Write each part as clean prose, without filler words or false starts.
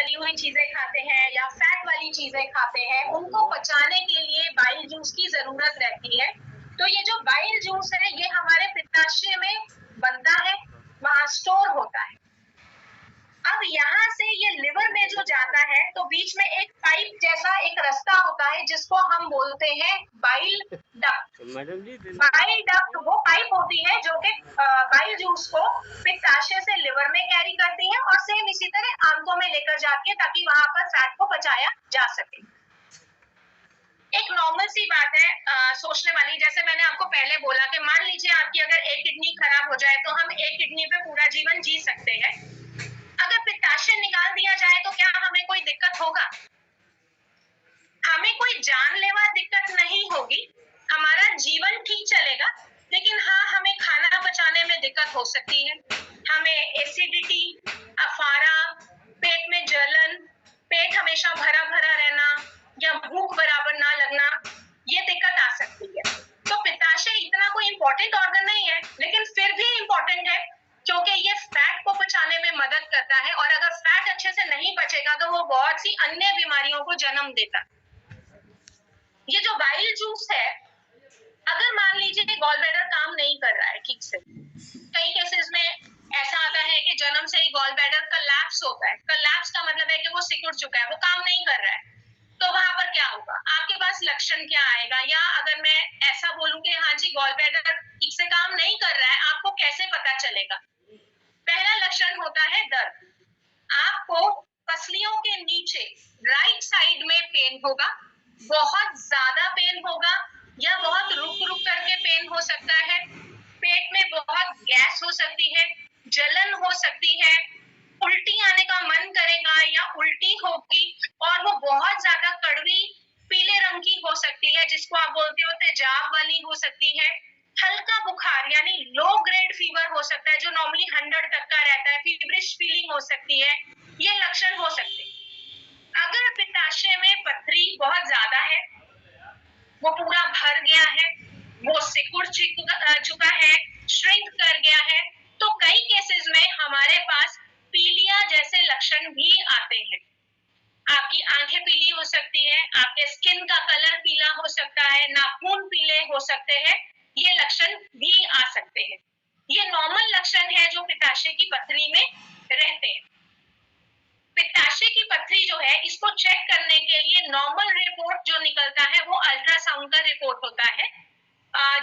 तली हुई चीजें खाते हैं या फैट वाली चीजें खाते हैं, उनको पचाने के लिए बाइल जूस की जरूरत रहती है। तो ये जो बाइल जूस है ये हमारे पित्ताशय में बनता है, वहां स्टोर होता है। अब यहाँ से ये लिवर में जो जाता है तो बीच में एक पाइप जैसा एक रास्ता होता है जिसको हम बोलते हैं बाइल डक्ट। बाइल डक्ट वो पाइप होती है जो कि बाइल जूस को पित्ताशय से लिवर में कैरी करती है और सेम इसी तरह आंतों में लेकर जाती है ताकि वहां पर फैट को पचाया जा सके। एक नॉर्मल सी बात है सोचने वाली, जैसे मैंने आपको पहले बोला कि मान लीजिए आपकी अगर एक किडनी खराब हो जाए तो हम एक किडनी पे पूरा जीवन जी सकते हैं। अगर पित्ताशय निकाल दिया जाए तो क्या हमें कोई दिक्कत होगा? हमें कोई जानलेवा दिक्कत नहीं होगी, हमारा जीवन ठीक चलेगा, लेकिन हाँ हमें खाना पचाने में दिक्कत हो सकती है। हमें एसिडिटी, अफारा, पेट में जलन, पेट हमेशा भरा भरा रहना या भूख बराबर ना लगना, ये दिक्कत आ सकती है। तो पित्ताशय इतना कोई इंपॉर्टेंट ऑर्गन नहीं है, लेकिन फिर भी इंपॉर्टेंट है क्योंकि ये फैट को पचाने में मदद करता है और अगर फैट अच्छे से नहीं पचेगा तो वो बहुत सी अन्य बीमारियों को जन्म देता है। ये जो बाइल जूस है, अगर मान लीजिए गॉल ब्लैडर काम नहीं कर रहा है ठीक से, कई केसेस में ऐसा आता है कि जन्म से ही गॉल ब्लैडर कोलैप्स होता है। कोलैप्स का मतलब है कि वो सिकुड़ चुका है, वो काम नहीं कर रहा है। तो वहां पर क्या होगा, आपके पास लक्षण क्या आएगा? या अगर मैं ऐसा बोलूं कि हाँ जी गॉल ब्लैडर ठीक से काम नहीं कर रहा है, आपको कैसे पता चलेगा? पहला लक्षण होता है दर्द। आपको पसलियों के नीचे राइट साइड में पेन होगा, बहुत ज्यादा पेन होगा या बहुत रुक रुक करके पेन हो सकता है। पेट में बहुत गैस हो सकती है, जलन हो सकती है, उल्टी आने का मन करेगा या उल्टी होगी और वो बहुत ज्यादा कड़वी पीले रंग की हो सकती है जिसको आप बोलते हो तेजाब वाली हो सकती है। हल्का बुखार यानी लो ग्रेड फीवर हो सकता है जो नॉर्मली 100 तक का रहता है, फीवरिश फीलिंग हो सकती है, ये लक्षण हो सकते हैं। अगर पित्ताशय में पथरी बहुत ज्यादा है, वो पूरा भर गया है, वो सिकुड़ चुका है, श्रिंक कर गया है, तो कई केसेस में हमारे पास पीलिया जैसे लक्षण भी आते हैं। आपकी आंखें पीली हो सकती है, आपके स्किन का कलर पीला हो सकता है, नाखून पीले हो सकते हैं, ये लक्षण भी आ सकते हैं। ये नॉर्मल लक्षण है जो पित्ताशय की पथरी में रहते हैं। पित्ताशय की पथरी जो है इसको चेक करने के लिए नॉर्मल रिपोर्ट जो निकलता है वो अल्ट्रासाउंड का रिपोर्ट होता है,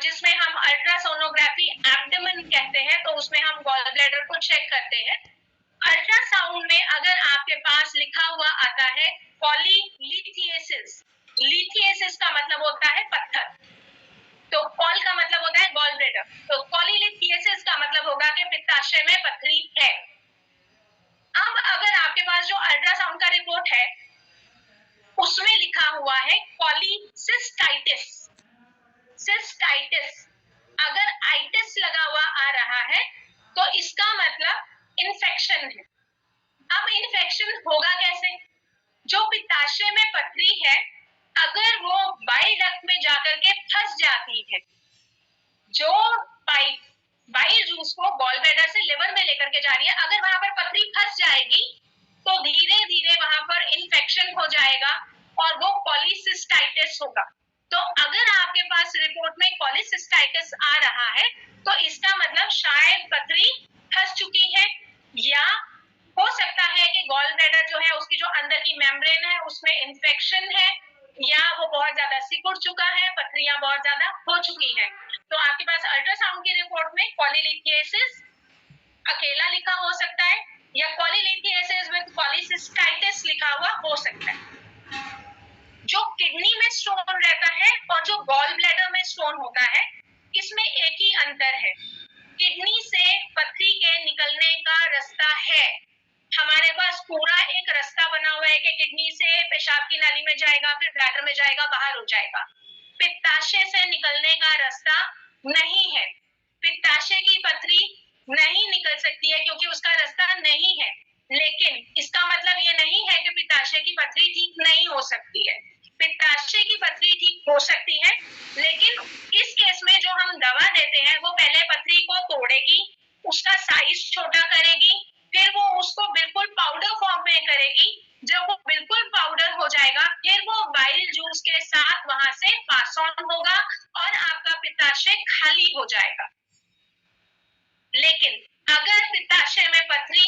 जिसमें हम अल्ट्रासोनोग्राफी एब्डोमेन कहते हैं, तो उसमें हम गॉल ब्लैडर को चेक करते हैं। अल्ट्रासाउंड में अगर आपके पास लिखा हुआ आता है पॉलीलिथिएसिस, लिथिएसिस का मतलब होता है पत्थर, तो पॉल का मतलब होता है गॉल ब्लैडर, तो पॉलीलिथिएसिस का मतलब होगा कि पित्ताशय में पथरी है। अब अगर आपके पास जो अल्ट्रासाउंड का रिपोर्ट है उसमें लिखा हुआ है पॉलीसिस्टाइटिस, सिस्टाइटिस, अगर आइटिस लगा हुआ आ रहा है तो इसका मतलब इन्फेक्शन है। अब इन्फेक्शन होगा कैसे? जो पित्ताशय में पथरी है अगर वो बाइल डक्ट में जाकर के फंस जाती है, जो पाइप बाइल जूस को गॉल ब्लैडर से लिवर में लेकर के जा रही है, अगर वहां पर पथरी फंस जाएगी तो धीरे धीरे वहां पर इन्फेक्शन हो जाएगा और वो पॉलीसिस्टाइटिस होगा। तो अगर आपके पास रिपोर्ट में पॉलीसिस्टाइटिस आ रहा है तो इसका मतलब शायद पथरी फंस चुकी है, या हो सकता है कि गॉल ब्लैडर जो है उसकी जो अंदर की मेम्ब्रेन है उसमें इन्फेक्शन है, या वो बहुत ज्यादा सिकुड़ चुका है, पथरियां बहुत ज्यादा हो चुकी है। तो आपके पास अल्ट्रासाउंड की रिपोर्ट में पॉलीलिथिएसिस अकेला लिखा हो सकता है या पॉलीलिथिएसिस विद पॉलीसिस्टाइटिस लिखा हुआ हो सकता है। जो किडनी में स्टोन रहता है और जो गॉल ब्लैडर में स्टोन होता है इसमें एक ही अंतर है, किडनी से पथरी के निकलने का रास्ता है, हमारे पास पूरा एक रास्ता बना हुआ है कि किडनी से पेशाब की नाली में जाएगा, फिर ब्लैडर में जाएगा, बाहर हो जाएगा। पित्ताशय से निकलने का रास्ता नहीं है, पित्ताशय की पथरी नहीं निकल सकती है क्योंकि उसका रास्ता नहीं है, लेकिन इसका मतलब ये नहीं है कि पित्ताशय की पथरी ठीक नहीं हो सकती है। पित्ताशय की पथरी ठीक हो सकती है, लेकिन इस केस में जो हम दवा देते हैं वो पहले पथरी को तोड़ेगी, उसका साइज छोटा करेगी, फिर वो उसको बिल्कुल पाउडर फॉर्म में करेगी, जब वो बिल्कुल पाउडर हो जाएगा, फिर वो बाइल जूस के साथ वहां से पास ऑन होगा और आपका पित्ताशय खाली हो जाएगा। लेकिन अगर पित्ताशय में पथरी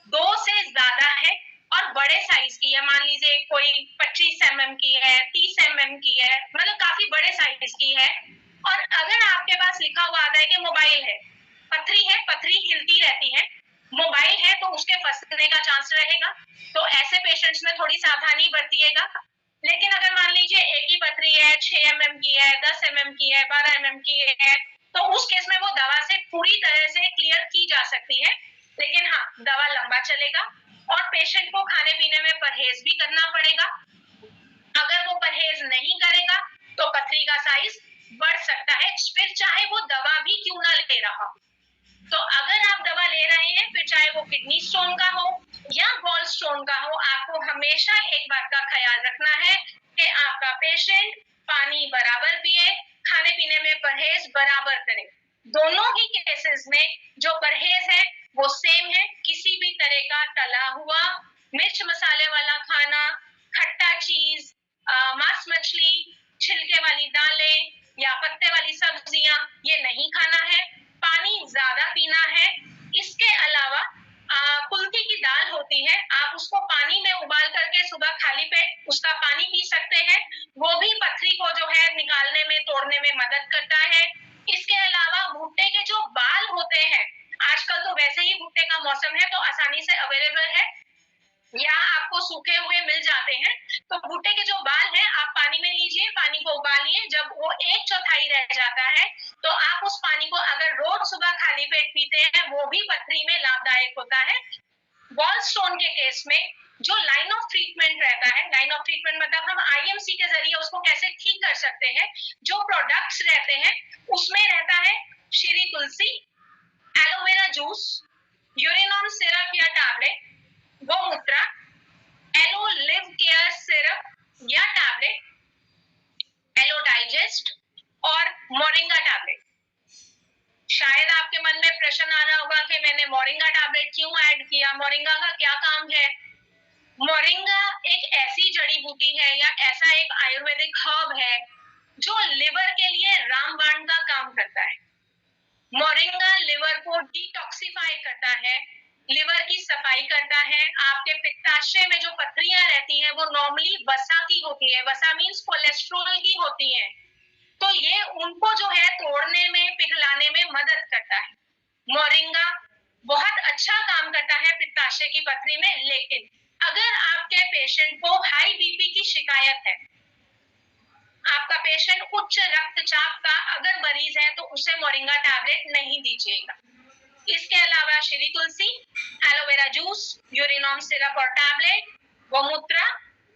2 से ज्यादा है और बड़े साइज की है, मान लीजिए कोई 25 mm की है, 30 mm की है, मतलब काफी बड़े साइज की है, और अगर आपके पास लिखा हुआ आता है कि मोबाइल है, पथरी हिलती रहती है, मोबाइल है तो उसके फंसने का चांस रहेगा, तो ऐसे पेशेंट्स में थोड़ी सावधानी बरतिएगा। लेकिन अगर मान लीजिए एक ही पथरी है, 6 mm की है, 10 mm की है, 12 mm की है, तो उस केस में वो दवा से पूरी तरह से क्लियर की जा सकती है। लेकिन हाँ, दवा लंबा चलेगा और पेशेंट को खाने पीने में परहेज भी करना पड़ेगा। अगर वो परहेज नहीं करेगा तो पथरी का साइज बढ़ सकता है, फिर चाहे वो दवा भी क्यों ना ले रहा हो। तो अगर आप दवा ले रहे हैं, फिर चाहे वो किडनी स्टोन का हो या गॉल स्टोन का हो, आपको हमेशा एक बात का ख्याल रखना है कि आपका पेशेंट पानी बराबर पिए, खाने पीने में परहेज बराबर करे। दोनों ही केसेस में जो परहेज है वो सेम है, किसी भी तरह का तला हुआ, मिर्च मसाले वाला खाना, खट्टा चीज, मांस मछली, छिलके वाली दालें या पत्ते वाली सब्जियां, ये नहीं खाना है। पानी ज्यादा पीना है। इसके अलावा कुल्थी की दाल होती है, आप उसको पानी में उबाल करके सुबह खाली पेट उसका पानी पी सकते हैं, वो भी पथरी को जो है निकालने में, तोड़ने में मदद करता है। इसके अलावा भुट्टे के जो बाल होते हैं, आजकल तो वैसे ही भुट्टे का मौसम है तो आसानी से अवेलेबल है या आपको सूखे हुए मिल जाते हैं, तो भुट्टे के जो बाल हैं आप पानी में लीजिए, पानी को उबालिए, जब वो 1/4 रह जाता है तो आप उस पानी को अगर रोज सुबह खाली पेट पीते हैं, वो भी पथरी में लाभदायक होता है। गॉल स्टोन के केस में जो लाइन ऑफ ट्रीटमेंट रहता है, लाइन ऑफ ट्रीटमेंट मतलब हम आईएमसी के जरिए उसको कैसे ठीक कर सकते हैं, जो प्रोडक्ट्स रहते हैं उसमें रहता है श्री तुलसी, एलोवेरा जूस, यूरिनॉन सिरप या टैबलेट, गोमूत्र, एलो लिव केयर सिरप या टैबलेट, एलो डाइजेस्ट और मोरिंगा टैबलेट। शायद आपके मन में प्रश्न आ रहा होगा कि मैंने मोरिंगा टैबलेट क्यों ऐड किया, मोरिंगा का क्या काम है। मोरिंगा एक ऐसी जड़ी बूटी है या ऐसा एक आयुर्वेदिक हर्ब है जो लिवर के लिए रामबाण का काम करता है। मोरिंगा लिवर को डिटॉक्सिफाई करता है, लिवर की सफाई करता है। आपके पित्ताशय में जो पथरियां रहती हैं वो नॉर्मली वसा की होती है, वसा मीन्स कोलेस्ट्रॉल की होती है, तो ये उनको जो है तोड़ने में, पिघलाने में मदद करता है। मोरिंगा बहुत अच्छा काम करता है पित्ताशय की पथरी में। लेकिन अगर आपके पेशेंट को हाई बीपी की शिकायत है, आपका पेशेंट उच्च रक्तचाप का अगर मरीज है, तो उसे मोरिंगा टैबलेट नहीं दीजिएगा। इसके अलावा श्री तुलसी, एलोवेरा जूस, यूरिनॉन सिरप और टैबलेट, गोमूत्र,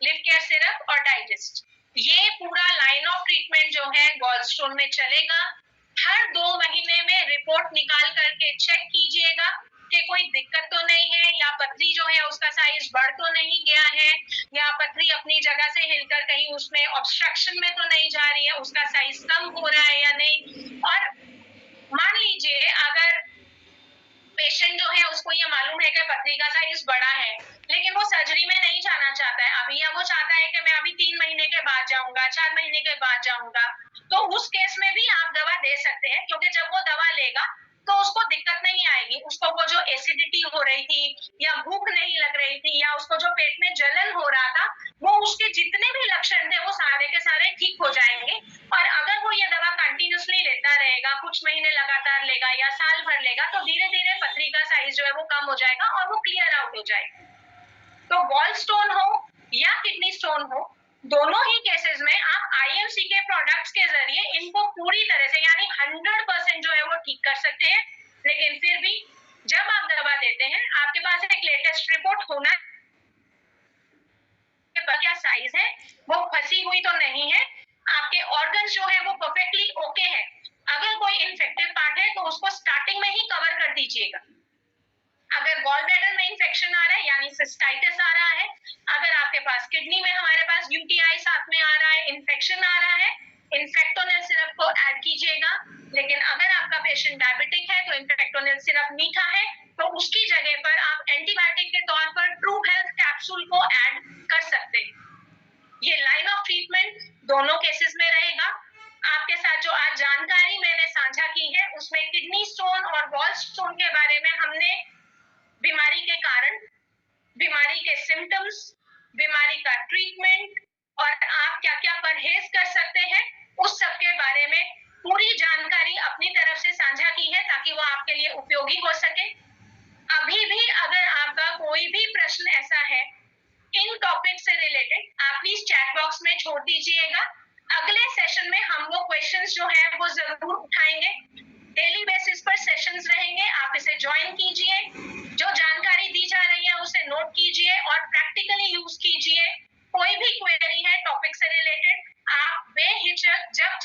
लिव केयर सिरप और डाइजेस्ट, ये पूरा लाइन ऑफ ट्रीटमेंट जो है गॉल स्टोन में चलेगा। हर 2 महीने में रिपोर्ट निकाल करके चेक कीजिएगा कि कोई दिक्कत तो नहीं है, या पथरी जो है उसका साइज बढ़ तो नहीं गया है, या पथरी अपनी जगह से हिलकर कहीं उसमें ऑब्स्ट्रक्शन में तो नहीं जा रही है, उसका साइज कम हो रहा है या नहीं। और मान लीजिए अगर पेशेंट जो है उसको ये मालूम है कि पथरी का साइज बड़ा है, लेकिन वो सर्जरी में नहीं जाना चाहता है अभी, या वो चाहता है कि मैं अभी 3 महीने के बाद जाऊंगा, 4 महीने के बाद जाऊंगा, तो उस केस में भी आप दवा दे सकते हैं, क्योंकि जब वो दवा लेगा तो उसको दिक्कत नहीं आएगी। उसको वो जो एसिडिटी हो रही थी या भूख नहीं लग रही थी या उसको जो पेट में जलन हो रहा था, वो उसके जितने भी लक्षण थे वो सारे के सारे ठीक हो जाएंगे। और अगर वो ये दवा कंटिन्यूसली लेता रहेगा, कुछ महीने लगातार लेगा या साल भर लेगा, तो धीरे धीरे पथरी का साइज जो है वो कम हो जाएगा और वो क्लियर आउट हो जाएगा। तो गॉल स्टोन हो या किडनी स्टोन हो, दोनों ही केसेस में आप आईएमसी के प्रोडक्ट्स के जरिए इनको पूरी तरह से यानी 100% जो है वो ठीक कर सकते हैं। लेकिन फिर भी जब आप दवा देते हैं, आपके पास एक लेटेस्ट रिपोर्ट होना, क्या साइज है, वो फंसी हुई तो नहीं है, आपके ऑर्गन जो है वो परफेक्टली ओके है। अगर कोई इन्फेक्टेड पार्ट है तो उसको स्टार्टिंग में ही कवर कर दीजिएगा। अगर गॉल ब्लैडर में इंफेक्शन आ रहा है यानी सिस्टाइटिस आ रहा है, अगर आपके पास किडनी में हमारे पास यूटीआई साथ में आ रहा है, इन्फेक्शन आ रहा है, इन्फेक्टोनिल सिरप को ऐड कीजिएगा। लेकिन अगर आपका पेशेंट डायबिटिक है तो इन्फेक्टोनिल सिरप मीठा है, तो उसकी जगह पर आप एंटीबायोटिक के तौर पर ट्रू हेल्थ कैप्सूल को ऐड कर सकते हैं। ये लाइन ऑफ ट्रीटमेंट दोनों केसेस में रहेगा। आपके साथ जो आज जानकारी मैंने साझा की है उसमें किडनी स्टोन और गॉल स्टोन के बारे में हमने बीमारी के कारण, बीमारी के सिम्टम्स, बीमारी का ट्रीटमेंट और आप क्या क्या परहेज कर सकते हैं उस सब के बारे में पूरी जानकारी अपनी तरफ से साझा की है ताकि वो आपके लिए उपयोगी हो सके। अभी भी अगर आपका कोई भी प्रश्न ऐसा है इन टॉपिक से रिलेटेड, आप प्लीज चैट बॉक्स में छोड़ दीजिएगा। अगले सेशन में हम वो क्वेश्चंस जो हैं वो जरूर उठाएंगे। डेली बेसिस पर सेशंस रहेंगे, आप इसे ज्वाइन कीजिए, जो जानकारी दी जा रही है उसे नोट कीजिए और प्रैक्टिकली यूज कीजिए। कोई भी क्वेरी है टॉपिक से रिलेटेड, आप बेहिचक जब